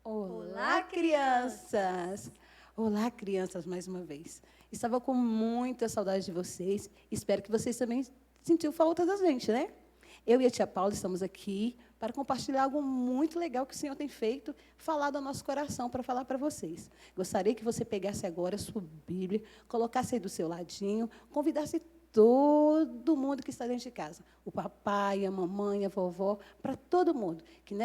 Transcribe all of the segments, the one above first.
Olá, crianças! Olá, crianças, mais uma vez. Estava com muita saudade de vocês. Espero que vocês também sentiu falta da gente, né? Eu e a tia Paula estamos aqui para compartilhar algo muito legal que o Senhor tem feito, falado ao nosso coração para falar para vocês. Gostaria que você pegasse agora a sua Bíblia, colocasse aí do seu ladinho, convidasse todo mundo que está dentro de casa, o papai, a mamãe, a vovó, para todo mundo, que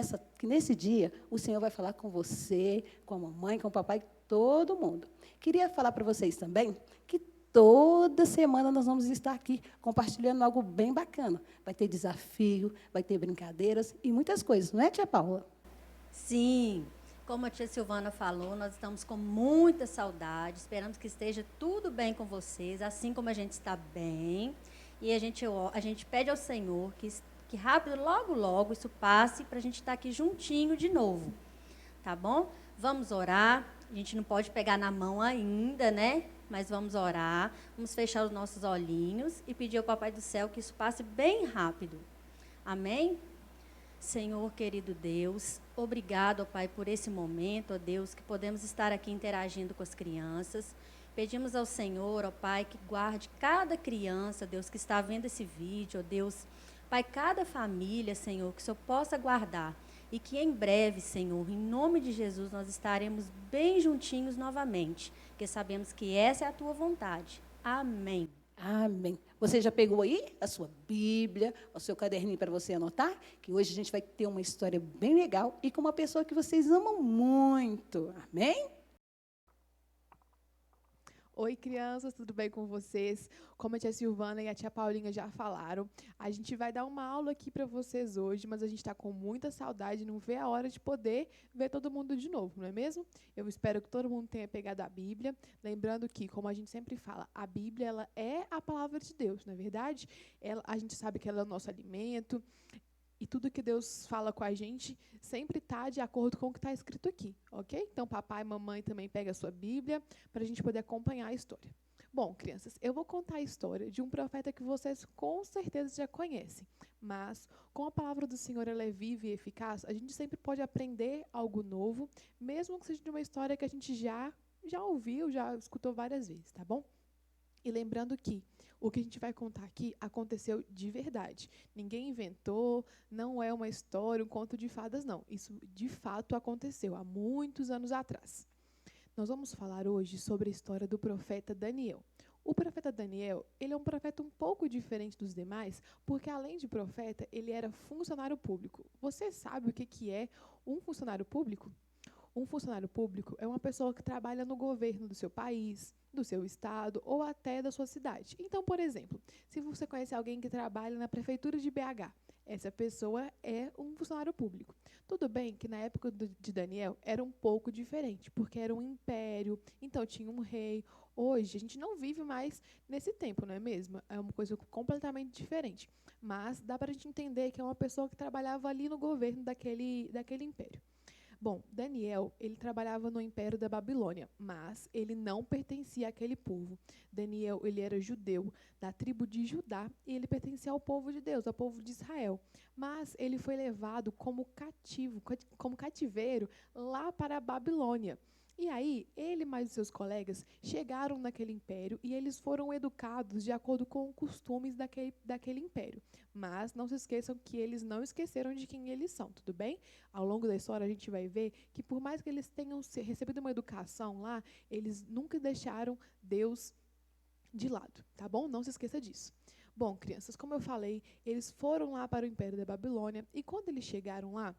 nesse dia o Senhor vai falar com você, com a mamãe, com o papai, todo mundo. Queria falar para vocês também que toda semana nós vamos estar aqui compartilhando algo bem bacana. Vai ter desafio, vai ter brincadeiras e muitas coisas, não é, tia Paula? Sim, como a tia Silvana falou, nós estamos com muita saudade, esperamos que esteja tudo bem com vocês, assim como a gente está bem. E a gente pede ao Senhor que rápido, logo, logo, isso passe para a gente estar aqui juntinho de novo, tá bom? Vamos orar, a gente não pode pegar na mão ainda, né? Mas vamos orar, vamos fechar os nossos olhinhos e pedir ao Papai do Céu que isso passe bem rápido. Amém? Senhor, querido Deus, obrigado, ó Pai, por esse momento, ó Deus, que podemos estar aqui interagindo com as crianças. Pedimos ao Senhor, ó Pai, que guarde cada criança, Deus, que está vendo esse vídeo, ó Deus. Pai, cada família, Senhor, que o Senhor possa guardar. E que em breve, Senhor, em nome de Jesus, nós estaremos bem juntinhos novamente, porque sabemos que essa é a Tua vontade. Amém. Amém. Você já pegou aí a sua Bíblia, o seu caderninho para você anotar? Que hoje a gente vai ter uma história bem legal e com uma pessoa que vocês amam muito. Amém? Oi, crianças, tudo bem com vocês? Como a tia Silvana e a tia Paulinha já falaram, a gente vai dar uma aula aqui para vocês hoje, mas a gente está com muita saudade, não vê a hora de poder ver todo mundo de novo, não é mesmo? Eu espero que todo mundo tenha pegado a Bíblia, lembrando que, como a gente sempre fala, a Bíblia ela é a palavra de Deus, não é verdade? A gente sabe que ela é o nosso alimento, e tudo que Deus fala com a gente sempre está de acordo com o que está escrito aqui, ok? Então, papai e mamãe também pega a sua Bíblia para a gente poder acompanhar a história. Bom, crianças, eu vou contar a história de um profeta que vocês com certeza já conhecem. Mas, com a palavra do Senhor ela é viva e eficaz, a gente sempre pode aprender algo novo, mesmo que seja de uma história que a gente já ouviu, já escutou várias vezes, tá bom? E lembrando que o que a gente vai contar aqui aconteceu de verdade. Ninguém inventou, não é uma história, um conto de fadas, não. Isso de fato aconteceu há muitos anos atrás. Nós vamos falar hoje sobre a história do profeta Daniel. O profeta Daniel, ele é um profeta um pouco diferente dos demais, porque além de profeta, ele era funcionário público. Você sabe o que é um funcionário público? Um funcionário público é uma pessoa que trabalha no governo do seu país, do seu estado ou até da sua cidade. Então, por exemplo, se você conhece alguém que trabalha na prefeitura de BH, essa pessoa é um funcionário público. Tudo bem que na época de Daniel era um pouco diferente, porque era um império, então tinha um rei. Hoje a gente não vive mais nesse tempo, não é mesmo? É uma coisa completamente diferente. Mas dá para a gente entender que é uma pessoa que trabalhava ali no governo daquele império. Bom, Daniel, ele trabalhava no Império da Babilônia, mas ele não pertencia àquele povo. Daniel, ele era judeu, da tribo de Judá, e ele pertencia ao povo de Deus, ao povo de Israel. Mas ele foi levado como cativo, como cativeiro, lá para a Babilônia. E aí, ele mais os seus colegas chegaram naquele império e eles foram educados de acordo com os costumes daquele império. Mas não se esqueçam que eles não esqueceram de quem eles são, tudo bem? Ao longo da história, a gente vai ver que, por mais que eles tenham recebido uma educação lá, eles nunca deixaram Deus de lado, tá bom? Não se esqueça disso. Bom, crianças, como eu falei, eles foram lá para o Império da Babilônia e quando eles chegaram lá,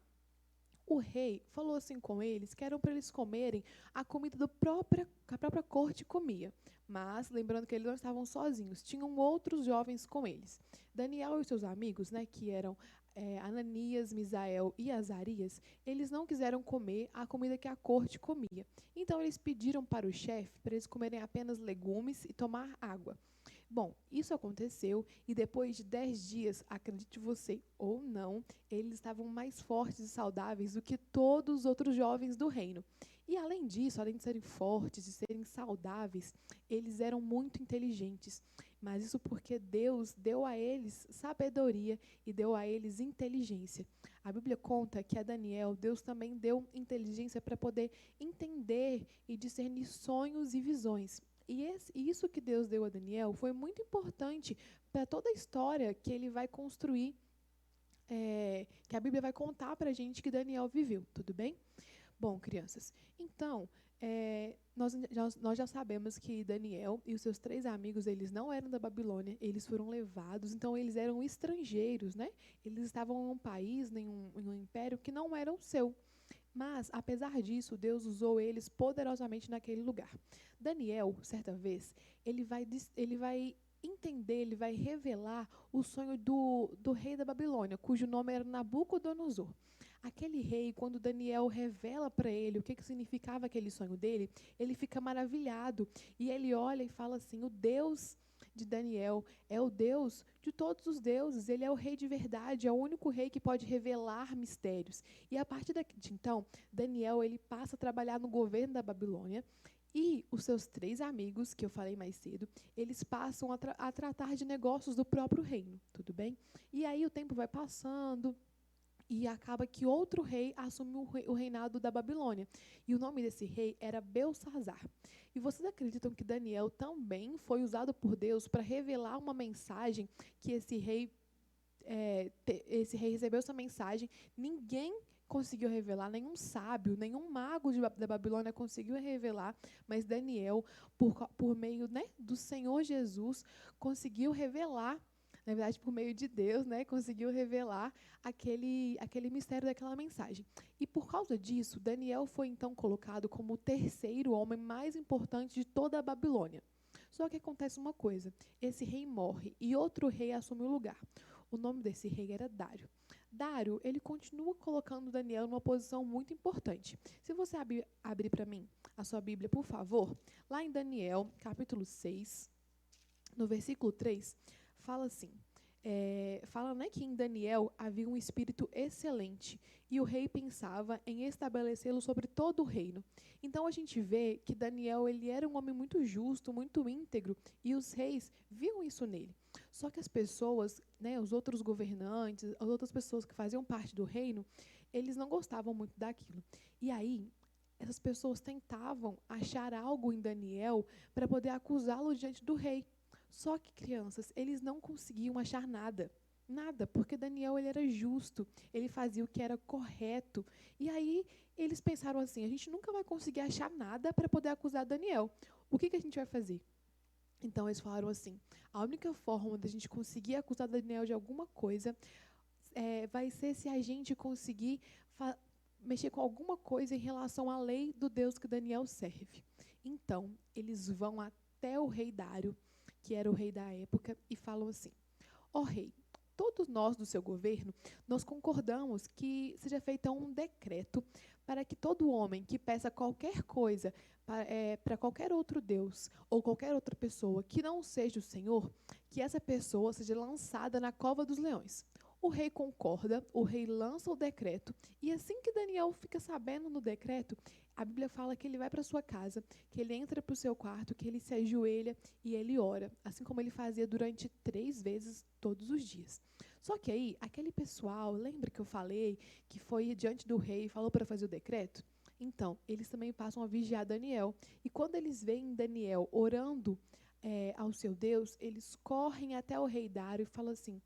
o rei falou assim com eles que eram para eles comerem a comida que a própria corte comia. Mas, lembrando que eles não estavam sozinhos, tinham outros jovens com eles. Daniel e seus amigos, né, que eram Ananias, Misael e Azarias, eles não quiseram comer a comida que a corte comia. Então, eles pediram para o chefe para eles comerem apenas legumes e tomar água. Bom, isso aconteceu e depois de 10 dias, acredite você ou não, eles estavam mais fortes e saudáveis do que todos os outros jovens do reino. E além disso, além de serem fortes e serem saudáveis, eles eram muito inteligentes. mas isso porque Deus deu a eles sabedoria e deu a eles inteligência. A Bíblia conta que a Daniel, Deus também deu inteligência para poder entender e discernir sonhos e visões. E isso que Deus deu a Daniel foi muito importante para toda a história que ele vai construir, que a Bíblia vai contar para a gente que Daniel viveu, tudo bem? Bom, crianças, então, nós já sabemos que Daniel e os seus 3 amigos, eles não eram da Babilônia, eles foram levados, então eles eram estrangeiros, né? Eles estavam em um país, em um império que não era o seu. Mas, apesar disso, Deus usou eles poderosamente naquele lugar. Daniel, certa vez, ele vai entender, ele vai revelar o sonho do rei da Babilônia, cujo nome era Nabucodonosor. Aquele rei, quando Daniel revela para ele o que significava aquele sonho dele, ele fica maravilhado. E ele olha e fala assim: o Deus de Daniel é o Deus de todos os deuses, ele é o rei de verdade, é o único rei que pode revelar mistérios. E a partir de então, Daniel ele passa a trabalhar no governo da Babilônia. E os seus 3 amigos, que eu falei mais cedo, eles passam a tratar de negócios do próprio reino, tudo bem? E aí o tempo vai passando e acaba que outro rei assume o reinado da Babilônia. E o nome desse rei era Belsarzar. E vocês acreditam que Daniel também foi usado por Deus para revelar uma mensagem que esse rei recebeu essa mensagem, ninguém conseguiu revelar, nenhum sábio, nenhum mago da Babilônia conseguiu revelar, mas Daniel, por meio, né, do Senhor Jesus, conseguiu revelar, na verdade, por meio de Deus, né, conseguiu revelar aquele mistério daquela mensagem. E por causa disso, Daniel foi então colocado como o 3º homem mais importante de toda a Babilônia. Só que acontece uma coisa, esse rei morre e outro rei assume o lugar. O nome desse rei era Dário. Dário, ele continua colocando Daniel numa posição muito importante. Se você abrir para mim a sua Bíblia, por favor, lá em Daniel, capítulo 6, no versículo 3, fala assim, fala, né, que em Daniel havia um espírito excelente e o rei pensava em estabelecê-lo sobre todo o reino. Então a gente vê que Daniel ele era um homem muito justo, muito íntegro, e os reis viam isso nele. Só que as pessoas, né, os outros governantes, as outras pessoas que faziam parte do reino, eles não gostavam muito daquilo. E aí essas pessoas tentavam achar algo em Daniel para poder acusá-lo diante do rei. Só que, crianças, eles não conseguiam achar nada. Nada, porque Daniel ele era justo, ele fazia o que era correto. E aí eles pensaram assim, a gente nunca vai conseguir achar nada para poder acusar Daniel. O que a gente vai fazer? Então eles falaram assim, a única forma da gente conseguir acusar Daniel de alguma coisa vai ser se a gente conseguir mexer com alguma coisa em relação à lei do Deus que Daniel serve. Então, eles vão até o rei Dário, que era o rei da época, e falam assim, ó rei, todos nós do seu governo, nós concordamos que seja feito um decreto para que todo homem que peça qualquer coisa para qualquer outro Deus ou qualquer outra pessoa que não seja o Senhor, que essa pessoa seja lançada na cova dos leões. O rei concorda, o rei lança o decreto, e assim que Daniel fica sabendo do decreto, a Bíblia fala que ele vai para sua casa, que ele entra para o seu quarto, que ele se ajoelha e ele ora, assim como ele fazia durante 3 vezes todos os dias. Só que aí, aquele pessoal, lembra que eu falei que foi diante do rei e falou para fazer o decreto? Então, eles também passam a vigiar Daniel. E quando eles veem Daniel orando ao seu Deus, eles correm até o rei Dário e falam assim,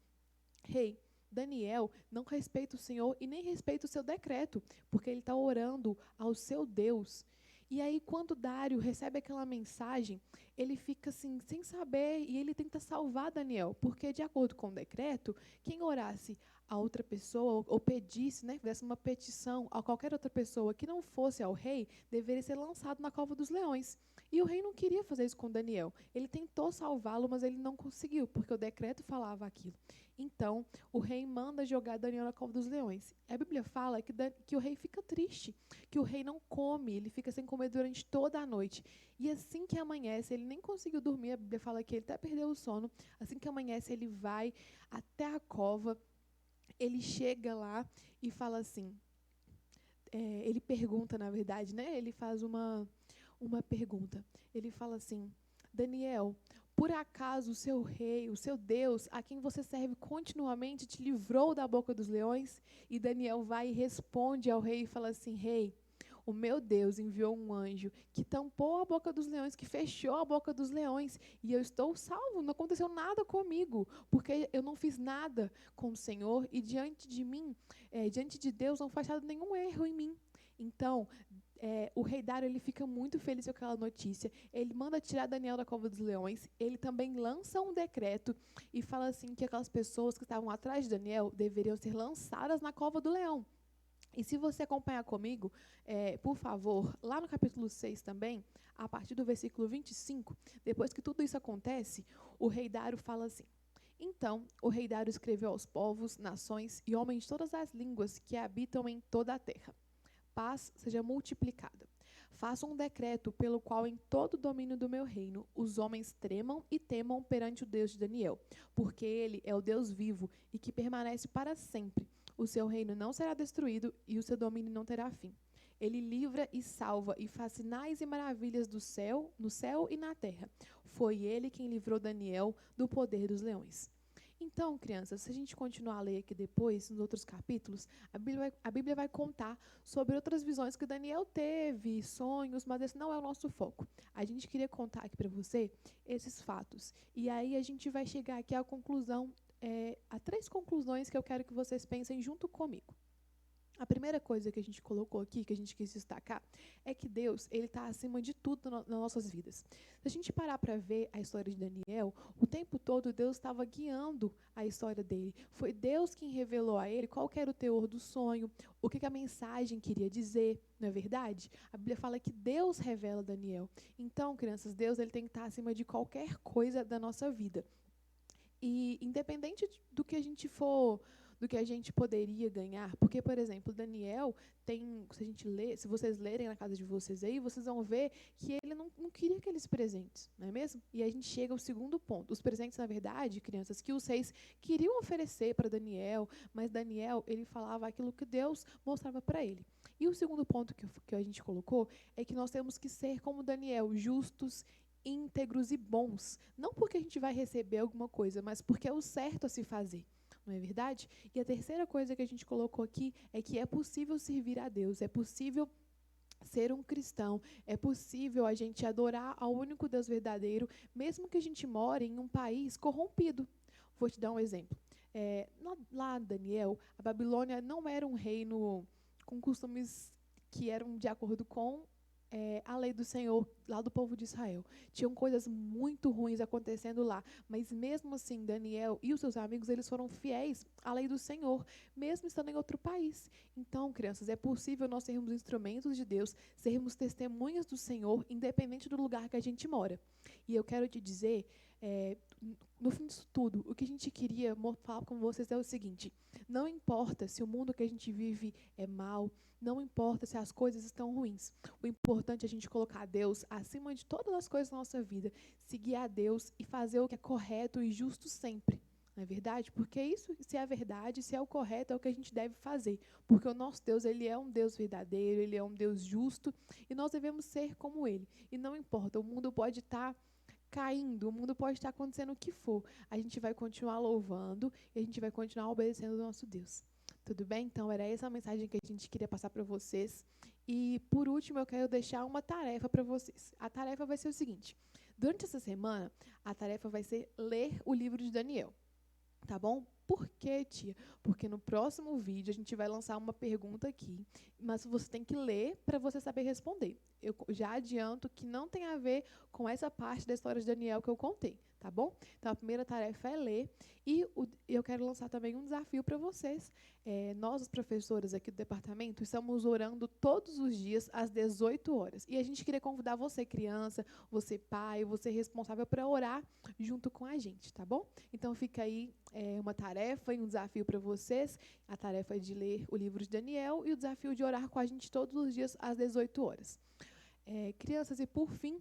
rei, Daniel não respeita o Senhor e nem respeita o seu decreto, porque ele está orando ao seu Deus. E aí, quando Dário recebe aquela mensagem, ele fica assim, sem saber, e ele tenta salvar Daniel, porque, de acordo com o decreto, quem orasse a outra pessoa, ou pedisse, né, fizesse uma petição a qualquer outra pessoa que não fosse ao rei, deveria ser lançado na cova dos leões. E o rei não queria fazer isso com Daniel. Ele tentou salvá-lo, mas ele não conseguiu, porque o decreto falava aquilo. Então, o rei manda jogar Daniel na cova dos leões. A Bíblia fala que o rei fica triste, que o rei não come, ele fica sem comer durante toda a noite. E assim que amanhece, ele nem conseguiu dormir, a Bíblia fala que ele até perdeu o sono. Assim que amanhece, ele vai até a cova, ele chega lá e fala assim, ele pergunta, na verdade, né? Ele faz uma pergunta. Ele fala assim, Daniel, Por acaso o seu rei, o seu Deus, a quem você serve continuamente, te livrou da boca dos leões? E Daniel vai e responde ao rei e fala assim: rei, o meu Deus enviou um anjo que tampou a boca dos leões, que fechou a boca dos leões, e eu estou salvo, não aconteceu nada comigo, porque eu não fiz nada com o Senhor, e diante de mim, diante de Deus, não foi achado nenhum erro em mim. Então, o rei Dário, ele fica muito feliz com aquela notícia. Ele manda tirar Daniel da cova dos leões. Ele também lança um decreto e fala assim que aquelas pessoas que estavam atrás de Daniel deveriam ser lançadas na cova do leão. E se você acompanhar comigo, por favor, lá no capítulo 6 também, a partir do versículo 25, depois que tudo isso acontece, o rei Dário fala assim: então, o rei Dário escreveu aos povos, nações e homens de todas as línguas que habitam em toda a terra: paz seja multiplicada. Faça um decreto pelo qual em todo o domínio do meu reino os homens tremam e temam perante o Deus de Daniel, porque ele é o Deus vivo e que permanece para sempre. O seu reino não será destruído e o seu domínio não terá fim. Ele livra e salva e faz sinais e maravilhas do céu, no céu e na terra. Foi ele quem livrou Daniel do poder dos leões. Então, crianças, se a gente continuar a ler aqui depois, nos outros capítulos, a Bíblia vai contar sobre outras visões que Daniel teve, sonhos, mas esse não é o nosso foco. A gente queria contar aqui para você esses fatos. E aí a gente vai chegar aqui à conclusão, a 3 conclusões que eu quero que vocês pensem junto comigo. A primeira coisa que a gente colocou aqui, que a gente quis destacar, é que Deus, ele está acima de tudo nas nossas vidas. Se a gente parar para ver a história de Daniel, o tempo todo Deus estava guiando a história dele. Foi Deus quem revelou a ele qual que era o teor do sonho, o que a mensagem queria dizer, não é verdade? A Bíblia fala que Deus revela Daniel. Então, crianças, Deus, ele tem que estar acima de qualquer coisa da nossa vida. E independente do que a gente poderia ganhar, porque, por exemplo, Daniel tem, se a gente lê, se vocês lerem na casa de vocês aí, vocês vão ver que ele não queria aqueles presentes, não é mesmo? E aí a gente chega ao segundo ponto. Os presentes, na verdade, crianças, que os reis queriam oferecer para Daniel, mas Daniel, ele falava aquilo que Deus mostrava para ele. E o segundo ponto que a gente colocou é que nós temos que ser como Daniel, justos, íntegros e bons. Não porque a gente vai receber alguma coisa, mas porque é o certo a se fazer. Não é verdade? E a terceira coisa que a gente colocou aqui é que é possível servir a Deus, é possível ser um cristão, é possível a gente adorar ao único Deus verdadeiro, mesmo que a gente more em um país corrompido. Vou te dar um exemplo. Lá em Daniel, a Babilônia não era um reino com costumes que eram de acordo com a lei do Senhor, lá do povo de Israel. Tinham coisas muito ruins acontecendo lá, mas mesmo assim, Daniel e os seus amigos, eles foram fiéis à lei do Senhor, mesmo estando em outro país. Então, crianças, é possível nós sermos instrumentos de Deus, sermos testemunhas do Senhor, independente do lugar que a gente mora. E eu quero te dizer, no fim disso tudo, o que a gente queria falar com vocês é o seguinte: não importa se o mundo que a gente vive é mau, não importa se as coisas estão ruins. O importante é a gente colocar Deus acima de todas as coisas da nossa vida, seguir a Deus e fazer o que é correto e justo sempre. Não é verdade? Porque isso, se é verdade, se é o correto, é o que a gente deve fazer. Porque o nosso Deus, ele é um Deus verdadeiro, ele é um Deus justo, e nós devemos ser como ele. E não importa, o mundo pode estar caindo, o mundo pode estar acontecendo o que for. A gente vai continuar louvando e a gente vai continuar obedecendo o nosso Deus. Tudo bem? Então, era essa a mensagem que a gente queria passar para vocês. E, por último, eu quero deixar uma tarefa para vocês. A tarefa vai ser o seguinte: durante essa semana, a tarefa vai ser ler o livro de Daniel. Tá bom? Por quê, tia? Porque no próximo vídeo a gente vai lançar uma pergunta aqui, mas você tem que ler para você saber responder. Eu já adianto que não tem a ver com essa parte da história de Daniel que eu contei, tá bom? Então, a primeira tarefa é ler e eu quero lançar também um desafio para vocês. Nós, os professores aqui do departamento, estamos orando todos os dias às 18 horas. E a gente queria convidar você, criança, você, pai, você responsável para orar junto com a gente, tá bom? Então, fica aí uma tarefa e um desafio para vocês. A tarefa é de ler o livro de Daniel e o desafio de orar com a gente todos os dias às 18 horas. Crianças, e por fim,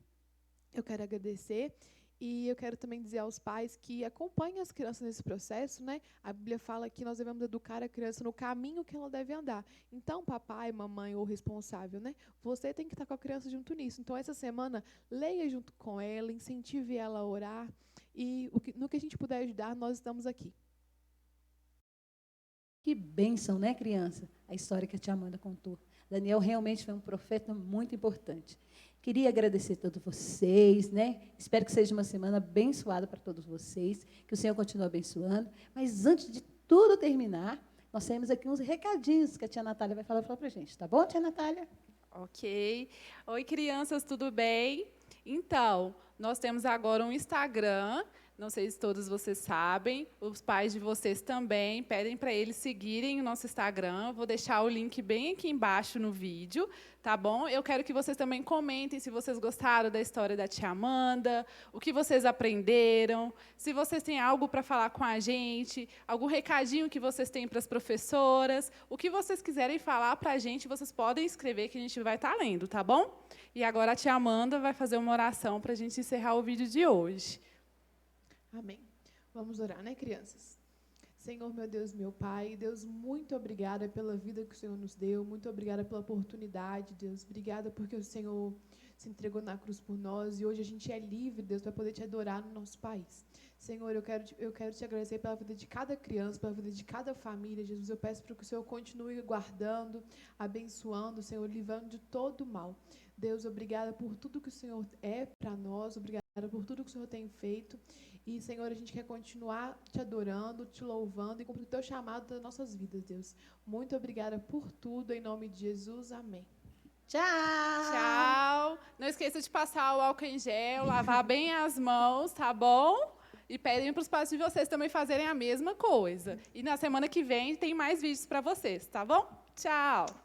eu quero agradecer E eu quero também dizer aos pais que acompanhem as crianças nesse processo, né? A Bíblia fala que nós devemos educar a criança no caminho que ela deve andar. Então, papai, mamãe ou responsável, né? Você tem que estar com a criança junto nisso. Então, essa semana, leia junto com ela, incentive ela a orar. E no que a gente puder ajudar, nós estamos aqui. Que bênção, né, criança? A história que a tia Amanda contou. Daniel realmente foi um profeta muito importante. Queria agradecer a todos vocês, né? Espero que seja uma semana abençoada para todos vocês, que o Senhor continue abençoando. Mas antes de tudo terminar, nós temos aqui uns recadinhos que a tia Natália vai falar para a gente. Tá bom, tia Natália? Ok. Oi, crianças, tudo bem? Então, nós temos agora um Instagram. Não sei se todos vocês sabem, os pais de vocês também pedem para eles seguirem o nosso Instagram. Vou deixar o link bem aqui embaixo no vídeo, tá bom? Eu quero que vocês também comentem se vocês gostaram da história da tia Amanda, o que vocês aprenderam, se vocês têm algo para falar com a gente, algum recadinho que vocês têm para as professoras, o que vocês quiserem falar para a gente, vocês podem escrever que a gente vai estar lendo, tá bom? E agora a tia Amanda vai fazer uma oração para a gente encerrar o vídeo de hoje. Amém. Vamos orar, né, crianças? Senhor, meu Deus, meu Pai, Deus, muito obrigada pela vida que o Senhor nos deu, muito obrigada pela oportunidade, Deus. Obrigada porque o Senhor se entregou na cruz por nós e hoje a gente é livre, Deus, para poder te adorar no nosso país. Senhor, eu quero te agradecer pela vida de cada criança, pela vida de cada família, Jesus. Eu peço para que o Senhor continue guardando, abençoando, Senhor, livrando de todo mal. Deus, obrigada por tudo que o Senhor é para nós, obrigada por tudo que o Senhor tem feito. E, Senhor, a gente quer continuar te adorando, te louvando e cumprir o teu chamado das nossas vidas, Deus. Muito obrigada por tudo, em nome de Jesus. Amém. Tchau! Tchau! Não esqueça de passar o álcool em gel, lavar bem as mãos, tá bom? E pedem para os pais de vocês também fazerem a mesma coisa. E na semana que vem tem mais vídeos para vocês, tá bom? Tchau!